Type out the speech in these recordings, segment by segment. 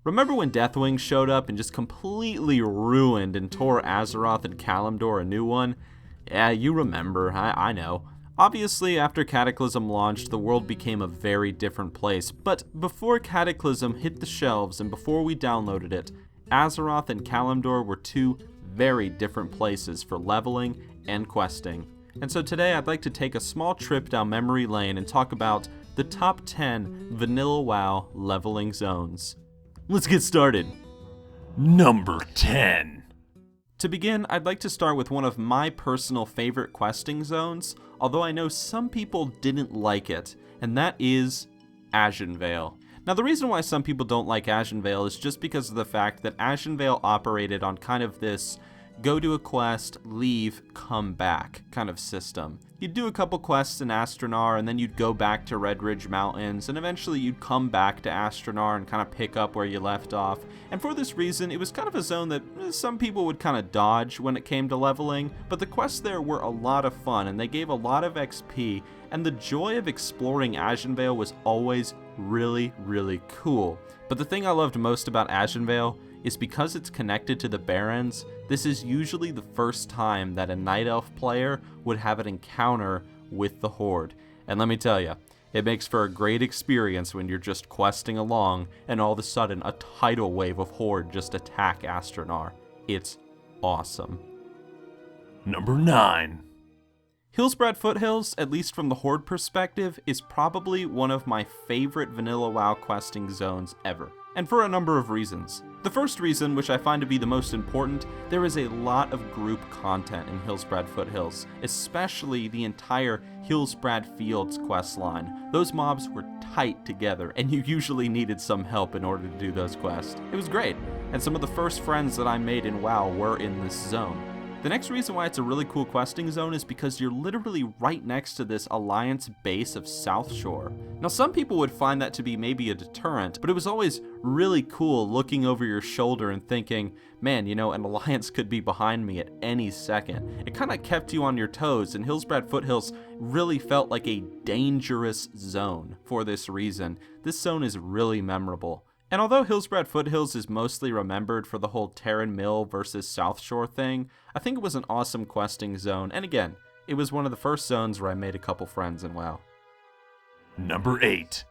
Remember when Deathwing showed up and just completely ruined and tore Azeroth and Kalimdor a new one? Yeah, you remember, I know. Obviously, after Cataclysm launched, the world became a very different place, but before Cataclysm hit the shelves and before we downloaded it, Azeroth and Kalimdor were two very different places for leveling and questing. And so today I'd like to take a small trip down memory lane and talk about the top 10 vanilla WoW leveling zones. Let's get started. Number 10. To begin, I'd like to start with one of my personal favorite questing zones, although I know some people didn't like it, and that is ASHENVALE. Now the reason why some people don't like ASHENVALE is just because of the fact that ASHENVALE operated on kind of this go to a quest, leave, come back kind of system. You'd do a couple quests in Astronar, and then you'd go back to Red Ridge Mountains, and eventually you'd come back to Astronar and kind of pick up where you left off. And for this reason, it was kind of a zone that some people would kind of dodge when it came to leveling, but the quests there were a lot of fun, and they gave a lot of XP, and the joy of exploring ASHENVALE was always really, really cool. But the thing I loved most about ASHENVALE is because it's connected to the Barrens, this is usually the first time that a Night Elf player would have an encounter with the Horde. And let me tell you, it makes for a great experience when you're just questing along and all of a sudden a tidal wave of Horde just attack Astronar. It's awesome. Number 9. HILLSBRAD Foothills, at least from the Horde perspective, is probably one of my favorite vanilla WoW questing zones ever. And for a number of reasons. The first reason, which I find to be the most important, there is a lot of group content in HILLSBRAD Foothills, especially the entire HILLSBRAD Fields questline. Those mobs were tight together, and you usually needed some help in order to do those quests. It was great, and some of the first friends that I made in WoW were in this zone. The next reason why it's a really cool questing zone is because you're literally right next to this Alliance base of South Shore. Now some people would find that to be maybe a deterrent, but it was always really cool looking over your shoulder and thinking, man, you know, an Alliance could be behind me at any second. It kind of kept you on your toes, and HILLSBRAD Foothills really felt like a dangerous zone for this reason. This zone is really memorable. And although HILLSBRAD Foothills is mostly remembered for the whole Terran Mill versus South Shore thing, I think it was an awesome questing zone, and again, it was one of the first zones where I made a couple friends in WoW. Number 8.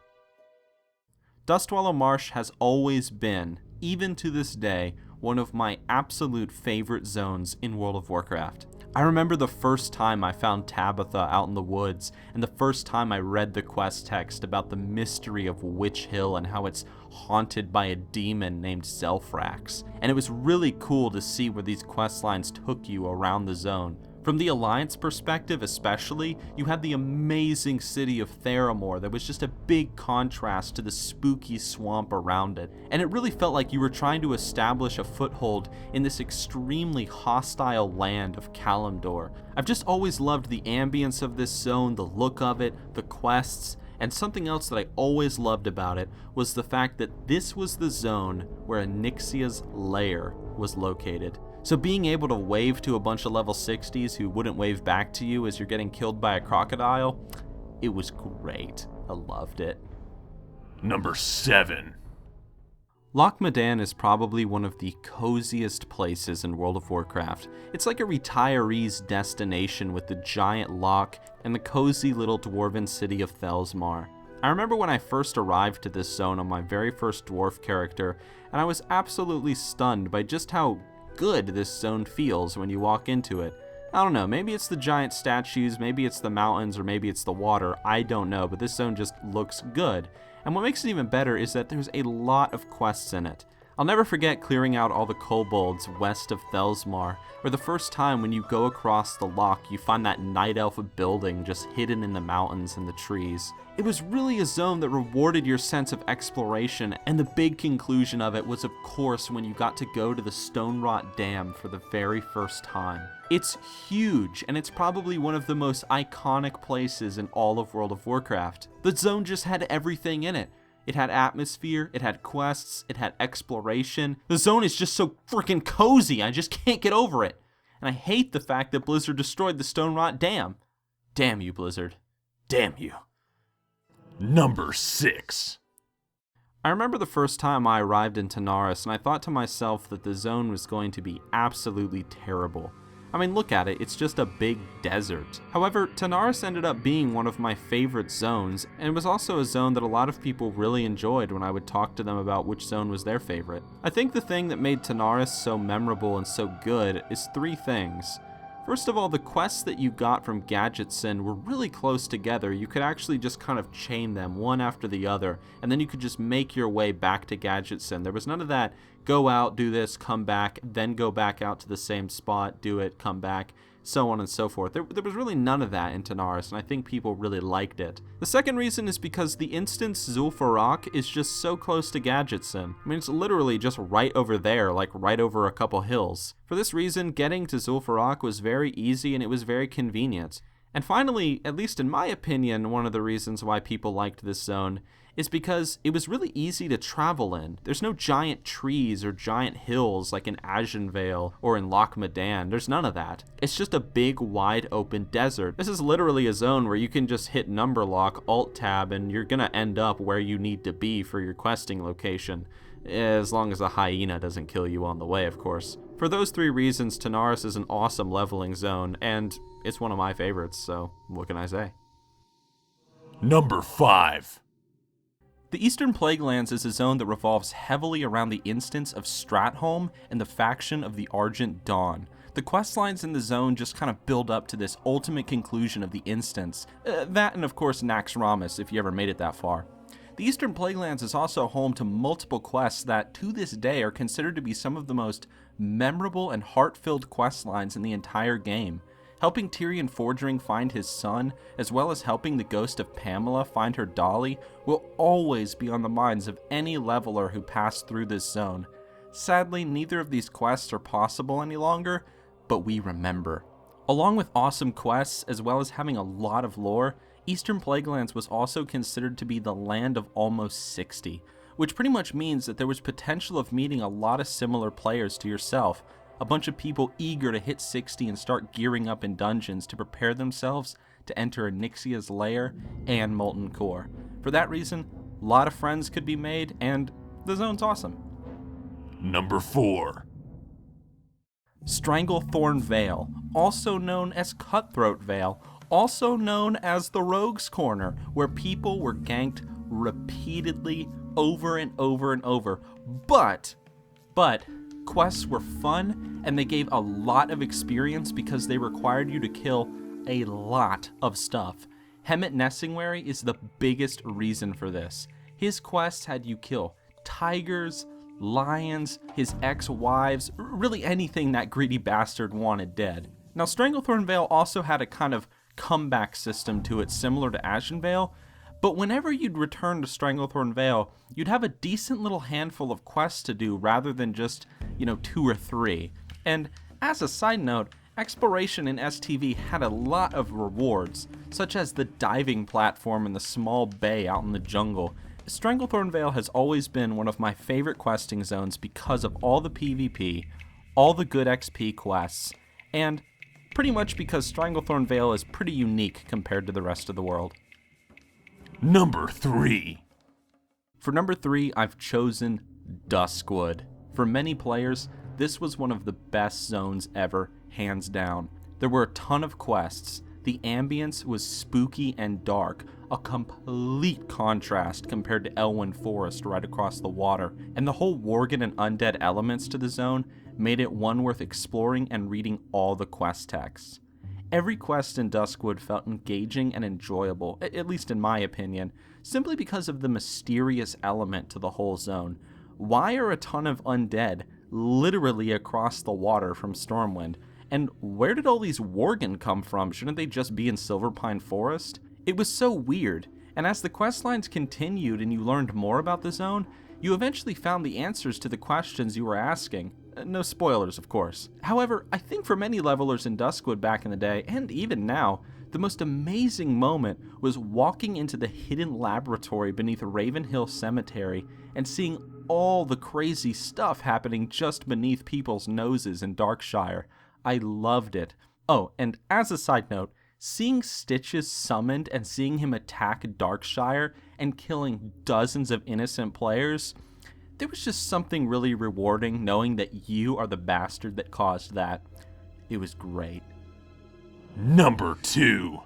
DUSTWALLOW Marsh has always been, even to this day, one of my absolute favorite zones in World of Warcraft. I remember the first time I found Tabitha out in the woods, and the first time I read the quest text about the mystery of Witch Hill and how it's haunted by a demon named Zelfrax. And it was really cool to see where these quest lines took you around the zone. From the Alliance perspective especially, you had the amazing city of Theramore that was just a big contrast to the spooky swamp around it, and it really felt like you were trying to establish a foothold in this extremely hostile land of Kalimdor. I've just always loved the ambience of this zone, the look of it, the quests, and something else that I always loved about it was the fact that this was the zone where Onyxia's lair was located. So being able to wave to a bunch of level 60s who wouldn't wave back to you as you're getting killed by a crocodile, it was great. I loved it. Number 7. MODAN is probably one of the coziest places in World of Warcraft. It's like a retiree's destination with the giant loch and the cozy little dwarven city of Thelsmar. I remember when I first arrived to this zone on my very first dwarf character, and I was absolutely stunned by just how good this zone feels when you walk into it. I don't know, maybe it's the giant statues, maybe it's the mountains, or maybe it's the water, I don't know, but this zone just looks good. And what makes it even better is that there's a lot of quests in it. I'll never forget clearing out all the kobolds west of Thelsmar, or the first time when you go across the loch you find that Night Elf building just hidden in the mountains and the trees. It was really a zone that rewarded your sense of exploration, and the big conclusion of it was of course when you got to go to the Stonerot Dam for the very first time. It's huge, and it's probably one of the most iconic places in all of World of Warcraft. The zone just had everything in it. It had atmosphere, it had quests, it had exploration. The zone is just so freaking cozy, I just can't get over it. And I hate the fact that Blizzard destroyed the Stonerot Dam. Damn you, Blizzard. Damn you. Number 6. I remember the first time I arrived in TANARIS and I thought to myself that the zone was going to be absolutely terrible. I mean, look at it, it's just a big desert. However, TANARIS ended up being one of my favorite zones, and it was also a zone that a lot of people really enjoyed when I would talk to them about which zone was their favorite. I think the thing that made TANARIS so memorable and so good is three things. First of all, the quests that you got from Gadgetsin were really close together. You could actually just kind of chain them one after the other, and then you could just make your way back to Gadgetsin. There was none of that, go out, do this, come back, then go back out to the same spot, do it, come back, so on and so forth. There was really none of that in TANARIS, and I think people really liked it. The second reason is because the instance Zul'Farrak is just so close to Gadgetsin. I mean, it's literally just right over there, like right over a couple hills. For this reason, getting to Zul'Farrak was very easy and it was very convenient. And finally, at least in my opinion, one of the reasons why people liked this zone is because it was really easy to travel in. There's no giant trees or giant hills like in ASHENVALE or in LOCH. There's none of that. It's just a big, wide open desert. This is literally a zone where you can just hit number lock, alt tab, and you're gonna end up where you need to be for your questing location. As long as a hyena doesn't kill you on the way, of course. For those three reasons, TANARIS is an awesome leveling zone, and it's one of my favorites, so what can I say? Number 5. The Eastern Plaguelands is a zone that revolves heavily around the instance of Stratholme and the faction of the Argent Dawn. The questlines in the zone just kind of build up to this ultimate conclusion of the instance. That and of course Naxxramas, if you ever made it that far. The Eastern Plaguelands is also home to multiple quests that, to this day, are considered to be some of the most memorable and heart-filled questlines in the entire game. Helping Tyrion Fordring find his son, as well as helping the ghost of Pamela find her dolly, will always be on the minds of any leveler who passed through this zone. Sadly, neither of these quests are possible any longer, but we remember. Along with awesome quests, as well as having a lot of lore, Eastern Plaguelands was also considered to be the land of almost 60, which pretty much means that there was potential of meeting a lot of similar players to yourself, a bunch of people eager to hit 60 and start gearing up in dungeons to prepare themselves to enter Nixia's lair and Molten Core. For that reason, a lot of friends could be made, and the zone's awesome. Number 4. Stranglethorn Vale, also known as Cutthroat Vale, also known as the Rogue's Corner, where people were ganked repeatedly over and over and over. But quests were fun, and they gave a lot of experience because they required you to kill a lot of stuff. Hemet Nessingwary is the biggest reason for this. His quests had you kill tigers, lions, his ex-wives, really anything that greedy bastard wanted dead. Now, Stranglethorn Vale also had a kind of comeback system to it similar to ASHENVALE, but whenever you'd return to Stranglethorn Vale, you'd have a decent little handful of quests to do rather than just, 2 or 3. And as a side note, exploration in STV had a lot of rewards, such as the diving platform in the small bay out in the jungle. Stranglethorn Vale has always been one of my favorite questing zones because of all the PvP, all the good XP quests, and pretty much because Stranglethorn Vale is pretty unique compared to the rest of the world. Number 3. For number 3, I've chosen Duskwood. For many players, this was one of the best zones ever, hands down. There were a ton of quests. The ambience was spooky and dark, a complete contrast compared to Elwyn Forest right across the water, and the whole Worgen and undead elements to the zone made it one worth exploring and reading all the quest texts. Every quest in Duskwood felt engaging and enjoyable, at least in my opinion, simply because of the mysterious element to the whole zone. Why are a ton of undead literally across the water from Stormwind? And where did all these Worgen come from? Shouldn't they just be in Silverpine Forest? It was so weird, and as the questlines continued and you learned more about the zone, you eventually found the answers to the questions you were asking. No spoilers, of course. However, I think for many levelers in Duskwood back in the day, and even now, the most amazing moment was walking into the hidden laboratory beneath Ravenhill Cemetery and seeing all the crazy stuff happening just beneath people's noses in Darkshire. I loved it. Oh, and as a side note, seeing Stitches summoned and seeing him attack Darkshire and killing dozens of innocent players, there was just something really rewarding knowing that you are the bastard that caused that. It was great. Number 2.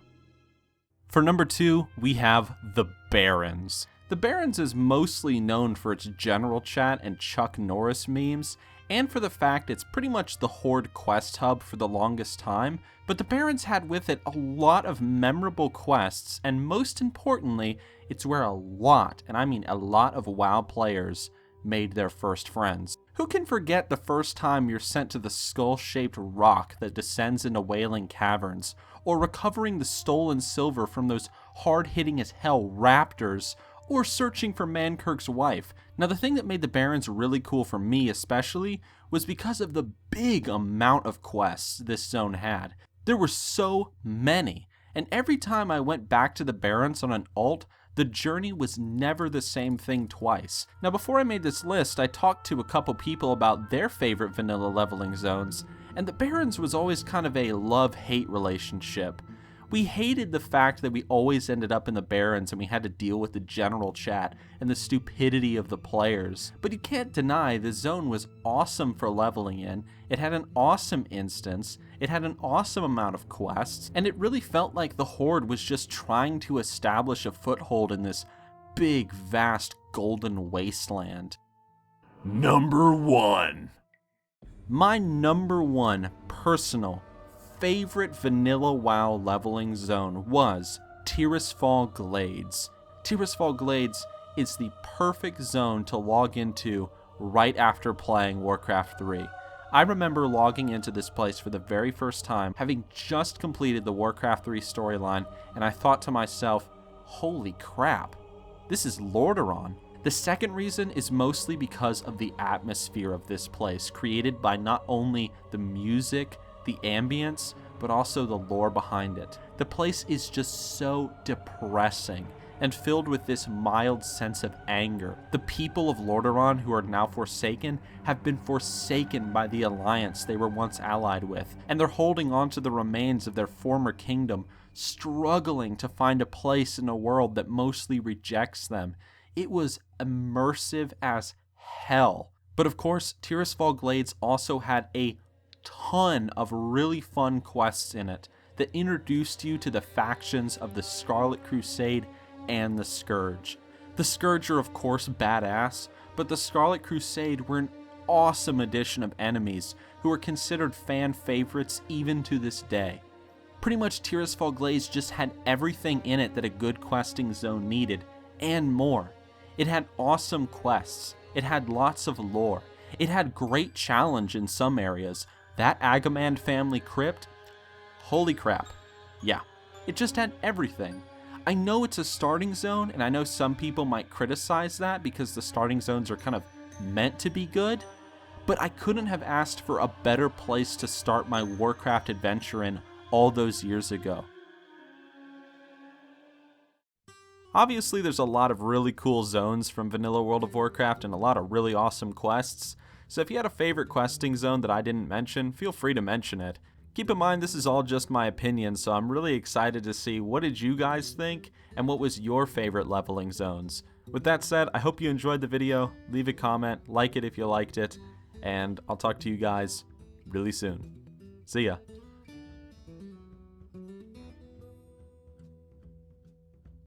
For number 2, we have the Barrens. The Barrens is mostly known for its general chat and Chuck Norris memes, and for the fact it's pretty much the Horde quest hub for the longest time, but the Barrens had with it a lot of memorable quests, and most importantly, it's where a lot, and I mean a lot of WoW players made their first friends. Who can forget the first time you're sent to the skull-shaped rock that descends into Wailing Caverns, or recovering the stolen silver from those hard-hitting as hell raptors, or searching for Mankirk's wife? Now, the thing that made the Barrens really cool for me especially was because of the big amount of quests this zone had. There were so many, and every time I went back to the Barrens on an alt, the journey was never the same thing twice. Now, before I made this list, I talked to a couple people about their favorite vanilla leveling zones, and the Barrens was always kind of a love-hate relationship. We hated the fact that we always ended up in the Barrens and we had to deal with the general chat and the stupidity of the players. But you can't deny the zone was awesome for leveling in, it had an awesome instance, it had an awesome amount of quests, and it really felt like the Horde was just trying to establish a foothold in this big, vast, golden wasteland. Number 1. My number 1 personal favorite vanilla WoW leveling zone was TIRISFAL Glades. TIRISFAL Glades is the perfect zone to log into right after playing Warcraft 3. I remember logging into this place for the very first time, having just completed the Warcraft 3 storyline, and I thought to myself, holy crap, this is Lordaeron. The second reason is mostly because of the atmosphere of this place, created by not only the music, the ambience, but also the lore behind it. The place is just so depressing and filled with this mild sense of anger. The people of Lordaeron who are now forsaken have been forsaken by the alliance they were once allied with, and they're holding on to the remains of their former kingdom, struggling to find a place in a world that mostly rejects them. It was immersive as hell. But of course, TIRISFAL Glades also had a ton of really fun quests in it that introduced you to the factions of the Scarlet Crusade and the Scourge. The Scourge are of course badass, but the Scarlet Crusade were an awesome addition of enemies who are considered fan favorites even to this day. Pretty much TIRISFAL Glades just had everything in it that a good questing zone needed, and more. It had awesome quests, it had lots of lore, it had great challenge in some areas. That Agamand family crypt, holy crap. Yeah, it just had everything. I know it's a starting zone, and I know some people might criticize that because the starting zones are kind of meant to be good, but I couldn't have asked for a better place to start my Warcraft adventure in all those years ago. Obviously, there's a lot of really cool zones from vanilla World of Warcraft and a lot of really awesome quests, so if you had a favorite questing zone that I didn't mention, feel free to mention it. Keep in mind this is all just my opinion, so I'm really excited to see what did you guys think and what was your favorite leveling zones. With that said, I hope you enjoyed the video, leave a comment, like it if you liked it, and I'll talk to you guys really soon. See ya.